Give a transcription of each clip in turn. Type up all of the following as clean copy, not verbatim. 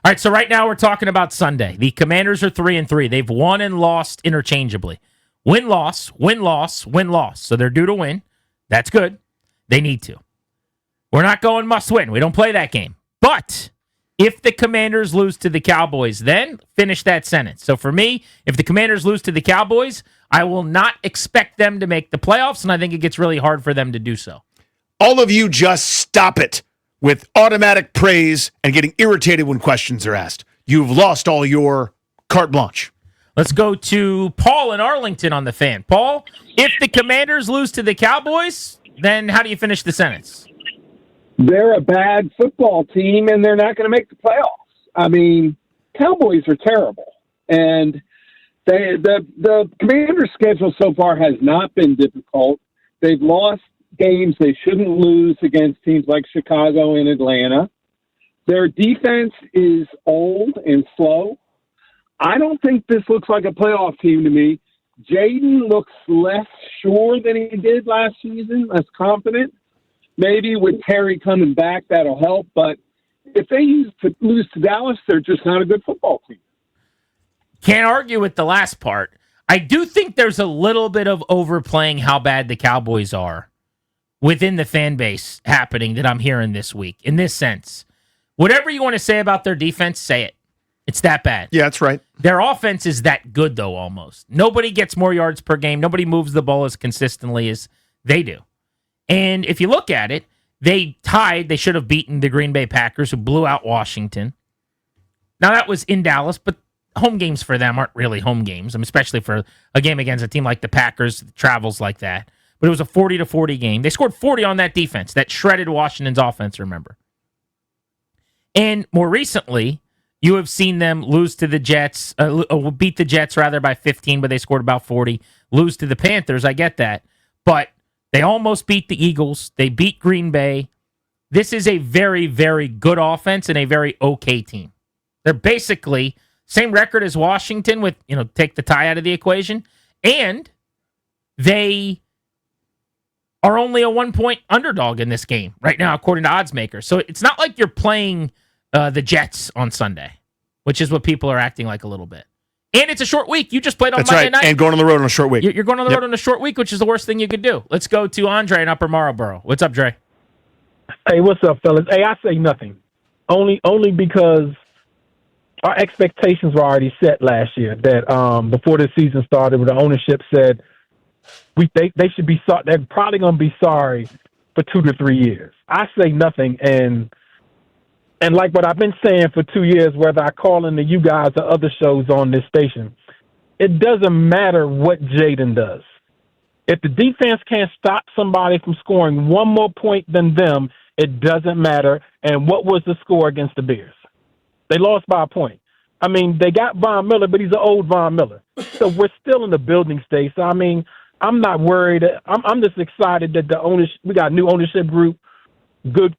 All right, so right now we're talking about Sunday. The Commanders are 3-3. They've won and lost interchangeably. Win-loss, win-loss, win-loss. So they're due to win. That's good. They need to. We're not going must-win. We don't play that game. But if the Commanders lose to the Cowboys, then finish that sentence. So for me, if the Commanders lose to the Cowboys, I will not expect them to make the playoffs, and I think it gets really hard for them to do so. All of you just stop it with automatic praise and getting irritated when questions are asked. You've lost all your carte blanche. Let's go to Paul in Arlington on the Fan. Paul, if the Commanders lose to the Cowboys, then how do you finish the sentence? They're a bad football team, and they're not going to make the playoffs. I mean, Cowboys are terrible. And the Commanders' schedule so far has not been difficult. They've lost games they shouldn't lose against teams like Chicago and Atlanta. Their defense is old and slow. I don't think this looks like a playoff team to me. Jaden looks less sure than he did last season, less confident. Maybe with Terry coming back, that'll help. But if they lose to Dallas, they're just not a good football team. Can't argue with the last part. I do think there's a little bit of overplaying how bad the Cowboys are within the fan base happening that I'm hearing this week. In this sense, whatever you want to say about their defense, say it. It's that bad. Yeah, that's right. Their offense is that good, though, almost. Nobody gets more yards per game. Nobody moves the ball as consistently as they do. And if you look at it, they tied. They should have beaten the Green Bay Packers, who blew out Washington. Now, that was in Dallas, but home games for them aren't really home games, especially for a game against a team like the Packers, travels like that. But it was a 40-40 game. They scored 40 on that defense, that shredded Washington's offense, remember. And more recently, you have seen them lose to the Jets, beat the Jets rather by 15, but they scored about 40. Lose to the Panthers, I get that. But they almost beat the Eagles. They beat Green Bay. This is a very, very good offense and a very okay team. They're basically same record as Washington with, take the tie out of the equation. And they are only a 1-point underdog in this game right now, according to odds makers. So it's not like you're playing the Jets on Sunday, which is what people are acting like a little bit. And it's a short week. You just played on Monday night. And going on the road on a short week. You're going on the road on a short week, which is the worst thing you could do. Let's go to Andre in Upper Marlboro. What's up, Dre? Hey, what's up, fellas? Hey, I say nothing. Only because our expectations were already set last year. That before the season started, the ownership said they should be sorry. They're probably going to be sorry for 2 to 3 years. I say nothing, and like what I've been saying for 2 years, whether I call into you guys or other shows on this station, it doesn't matter what Jaden does. If the defense can't stop somebody from scoring one more point than them, it doesn't matter. And what was the score against the Bears? They lost by a point. I mean, they got Von Miller, but he's an old Von Miller. So we're still in the building stage. So, I mean, I'm not worried. I'm just excited that we got a new ownership group, good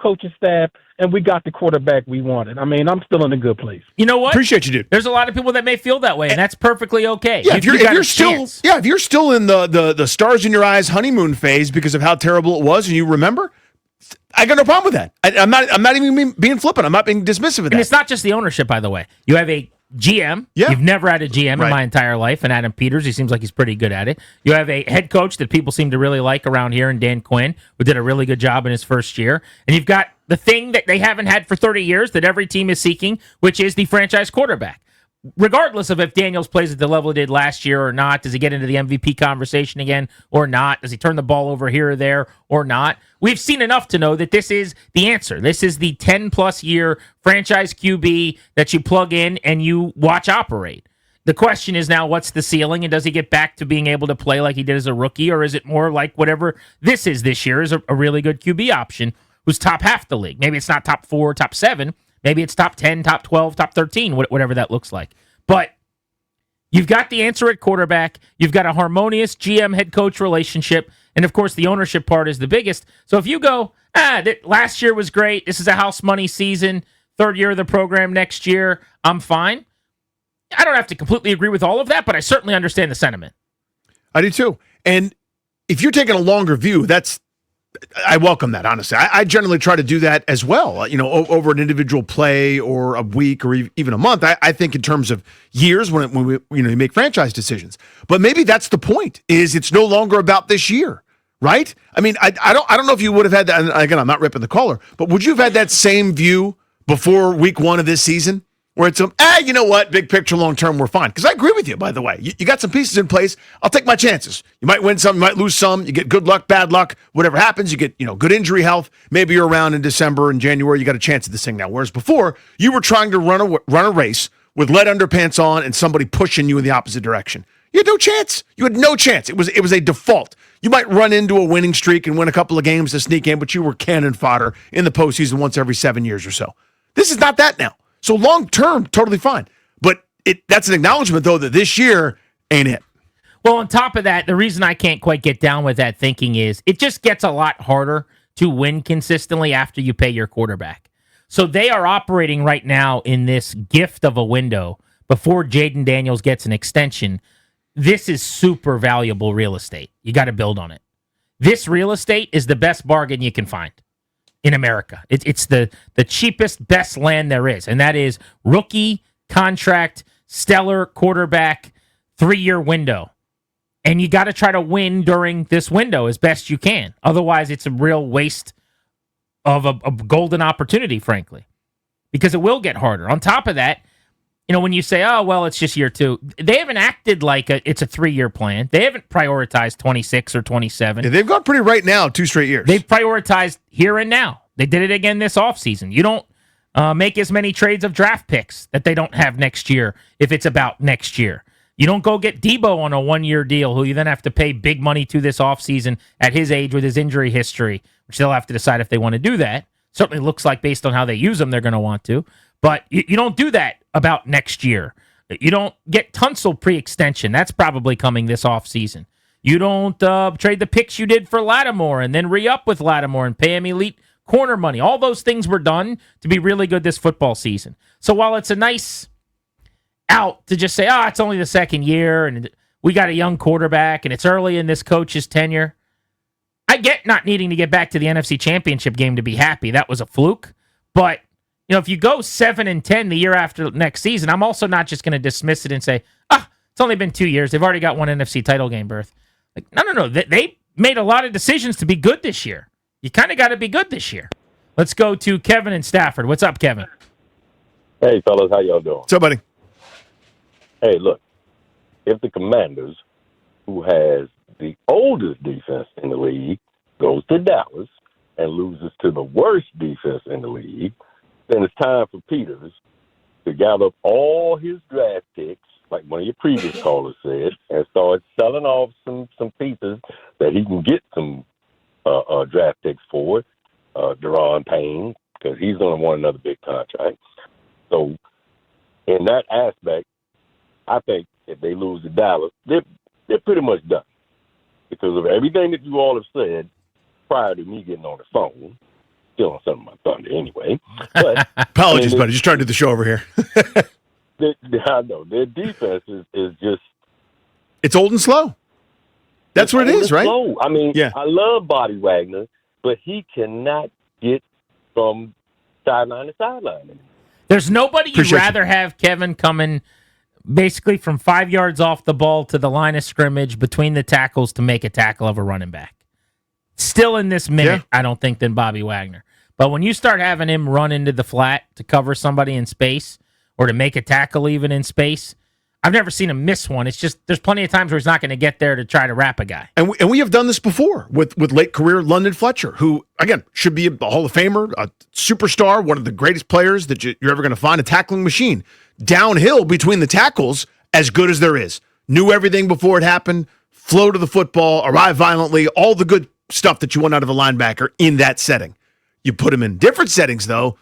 coaching staff, and we got the quarterback we wanted. I mean, I'm still in a good place. You know what? Appreciate you, dude. There's a lot of people that may feel that way, and that's perfectly okay. Yeah, if you're still in the stars in your eyes honeymoon phase because of how terrible it was, and you remember, I got no problem with that. I'm not even being flippant. I'm not being dismissive of that. And it's not just the ownership, by the way. You have a GM. Yeah. You've never had a GM in my entire life, and Adam Peters, he seems like he's pretty good at it. You have a head coach that people seem to really like around here, and Dan Quinn, who did a really good job in his first year. And you've got the thing that they haven't had for 30 years that every team is seeking, which is the franchise quarterback. Regardless of if Daniels plays at the level he did last year or not, does he get into the MVP conversation again or not? Does he turn the ball over here or there or not? We've seen enough to know that this is the answer. This is the 10-plus year franchise QB that you plug in and you watch operate. The question is now, what's the ceiling, and does he get back to being able to play like he did as a rookie, or is it more like whatever this is this year is a really good QB option who's top half the league? Maybe it's not top 4, top 7. Maybe it's top 10, top 12, top 13, whatever that looks like. But you've got the answer at quarterback. You've got a harmonious GM-head coach relationship. And, of course, the ownership part is the biggest. So if you go, last year was great. This is a house money season. Third year of the program next year. I'm fine. I don't have to completely agree with all of that, but I certainly understand the sentiment. I do, too. And if you're taking a longer view, that's I welcome that, honestly. I generally try to do that as well, over an individual play or a week or even a month. I think in terms of years when we you make franchise decisions. But maybe that's the point, is it's no longer about this year, right? I mean, I don't know if you would have had that, and again, I'm not ripping the caller, but would you have had that same view before week 1 of this season? Where it's you know what, big picture, long term, we're fine. Because I agree with you, by the way. You got some pieces in place. I'll take my chances. You might win some, you might lose some. You get good luck, bad luck, whatever happens. You get good injury health. Maybe you're around in December and January. You got a chance at this thing now. Whereas before, you were trying to run a race with lead underpants on and somebody pushing you in the opposite direction. You had no chance. You had no chance. It was a default. You might run into a winning streak and win a couple of games to sneak in, but you were cannon fodder in the postseason once every 7 years or so. This is not that now. So long term, totally fine. But that's an acknowledgement, though, that this year ain't it. Well, on top of that, the reason I can't quite get down with that thinking is it just gets a lot harder to win consistently after you pay your quarterback. So they are operating right now in this gift of a window before Jaden Daniels gets an extension. This is super valuable real estate. You got to build on it. This real estate is the best bargain you can find in America. It's the cheapest, best land there is, and that is rookie contract, stellar quarterback, 3-year window. And you got to try to win during this window as best you can. Otherwise, it's a real waste of a golden opportunity, frankly, because it will get harder. On top of that, when you say, oh, well, it's just year 2, they haven't acted like it's a 3-year plan. They haven't prioritized 26 or 27. Yeah, they've gone pretty right now, 2 straight years. They've prioritized here and now. They did it again this offseason. You don't make as many trades of draft picks that they don't have next year if it's about next year. You don't go get Debo on a 1-year deal who you then have to pay big money to this offseason at his age with his injury history, which they'll have to decide if they want to do that. Certainly looks like based on how they use them, they're going to want to. But you don't do that about next year. You don't get Tunsil pre-extension. That's probably coming this offseason. You don't trade the picks you did for Lattimore and then re-up with Lattimore and pay him elite corner money. All those things were done to be really good this football season. So while it's a nice out to just say, it's only the second year and we got a young quarterback and it's early in this coach's tenure, I get not needing to get back to the NFC Championship game to be happy. That was a fluke. But if you go 7-10 the year after next season, I'm also not just going to dismiss it and say, it's only been 2 years. They've already got one NFC title game berth. Like, no. They made a lot of decisions to be good this year. You kind of got to be good this year. Let's go to Kevin in Stafford. What's up, Kevin? Hey, fellas. How y'all doing? What's up, buddy? Hey, look. If the Commanders, who has the oldest defense in the league, goes to Dallas and loses to the worst defense in the league, then it's time for Peters to gather up all his draft picks, like one of your previous callers said, and start selling off some pieces that he can get some draft picks for. Deron Payne, because he's going to want another big contract. So in that aspect, I think if they lose to Dallas, they're pretty much done. Because of everything that you all have said prior to me getting on the phone, still on some of my thunder anyway. But, apologies, buddy. Just trying to do the show over here. I know. Their defense is just... It's old and slow. That's what it is, right? Slow. I mean, yeah. I love Bobby Wagner, but he cannot get from sideline to sideline. There's nobody you'd rather have, Kevin, coming basically from 5 yards off the ball to the line of scrimmage between the tackles to make a tackle of a running back. Still in this minute, I don't think, than Bobby Wagner. But when you start having him run into the flat to cover somebody in space or to make a tackle even in space, I've never seen him miss one. It's just there's plenty of times where he's not going to get there to try to wrap a guy. And we have done this before with late career London Fletcher, who, again, should be a Hall of Famer, a superstar, one of the greatest players that you're ever going to find, a tackling machine. Downhill between the tackles, as good as there is. Knew everything before it happened, flow to the football, arrive violently, all the good stuff that you want out of a linebacker in that setting. You put him in different settings, though,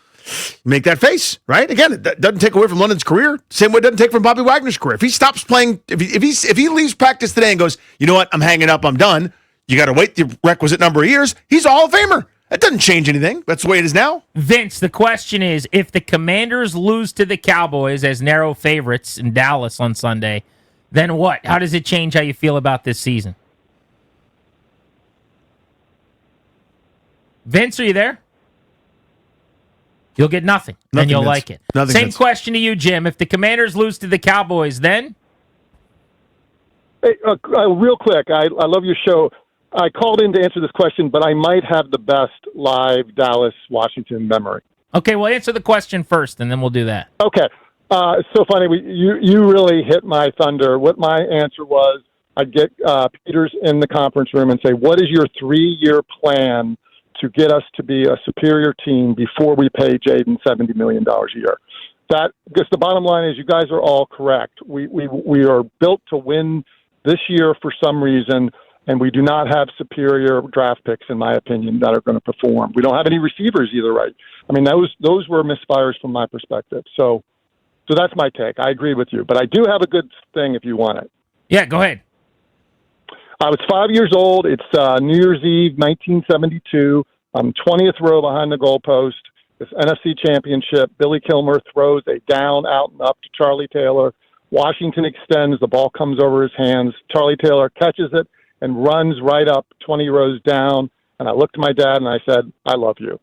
make that face, right? Again, it doesn't take away from London's career. Same way it doesn't take from Bobby Wagner's career. If he stops playing, if he leaves practice today and goes, you know what, I'm hanging up, I'm done, you got to wait the requisite number of years, he's a Hall of Famer. That doesn't change anything. That's the way it is now. Vince, the question is, if the Commanders lose to the Cowboys as narrow favorites in Dallas on Sunday, then what? How does it change how you feel about this season? Vince, are you there? You'll get nothing, and you'll Vince. like it. Nothing, Same Vince. question to you, Jim. If the Commanders lose to the Cowboys, then? Hey, real quick, I love your show. I called in to answer this question, but I might have the best live Dallas-Washington memory. Okay, well, answer the question first, and then we'll do that. Okay. It's so funny. You really hit my thunder. What my answer was, I'd get Peters in the conference room and say, what is your 3-year plan to get us to be a superior team before we pay Jaden $70 million a year? Because the bottom line is you guys are all correct. We are built to win this year for some reason, and we do not have superior draft picks, in my opinion, that are going to perform. We don't have any receivers either, right? I mean, those were misfires from my perspective. So that's my take. I agree with you. But I do have a good thing if you want it. Yeah, go ahead. I was 5 years old. It's New Year's Eve, 1972. I'm 20th row behind the goalpost. This NFC Championship. Billy Kilmer throws a down, out, and up to Charlie Taylor. Washington extends. The ball comes over his hands. Charlie Taylor catches it and runs right up 20 rows down. And I looked at my dad and I said, I love you.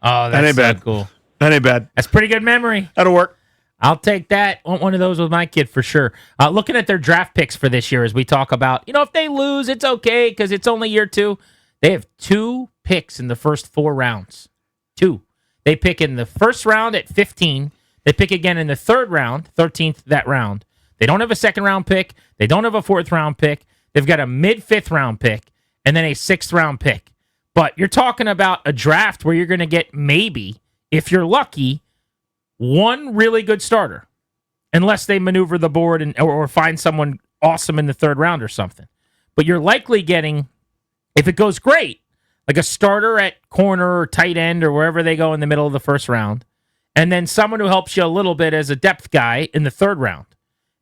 Oh, That that's ain't so bad. cool. That ain't bad. That's pretty good memory. That'll work. I'll take that. Want one of those with my kid for sure. Looking at their draft picks for this year as we talk about, if they lose, it's okay because it's only year 2. They have 2 picks in the first 4 rounds. 2. They pick in the first round at 15. They pick again in the 3rd round, 13th that round. They don't have a 2nd round pick. They don't have a 4th round pick. They've got a mid-5th round pick and then a 6th round pick. But you're talking about a draft where you're going to get maybe, if you're lucky, one really good starter, unless they maneuver the board or find someone awesome in the 3rd round or something. But you're likely getting, if it goes great, like a starter at corner or tight end or wherever they go in the middle of the 1st round, and then someone who helps you a little bit as a depth guy in the 3rd round.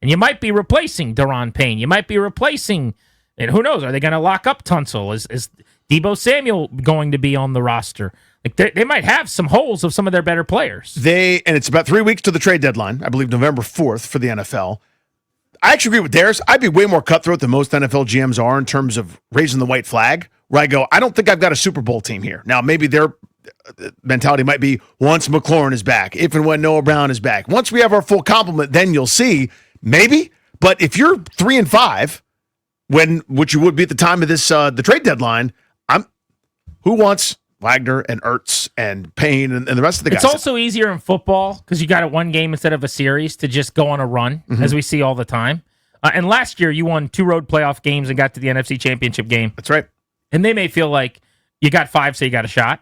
And you might be replacing Daron Payne. You might be replacing, and who knows, are they going to lock up Tunsil? Is Deebo Samuel going to be on the roster? Like they might have some holes of some of their better players. And it's about 3 weeks to the trade deadline. I believe November 4th for the NFL. I actually agree with Darius. I'd be way more cutthroat than most NFL GMs are in terms of raising the white flag, where I go, I don't think I've got a Super Bowl team here. Now, maybe their mentality might be once McLaurin is back, if and when Noah Brown is back. Once we have our full complement, then you'll see. Maybe. But if you're 3-5, which you would be at the time of this the trade deadline, who wants Wagner and Ertz and Payne and the rest of the guys? It's also easier in football because you got it one game instead of a series to just go on a run, as we see all the time. And last year, you won 2 road playoff games and got to the NFC Championship game. That's right. And they may feel like you got 5, so you got a shot.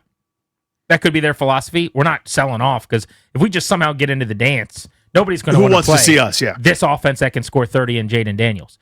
That could be their philosophy. We're not selling off because if we just somehow get into the dance, nobody's going to want to play to see us, yeah. this offense that can score 30 and Jaden Daniels.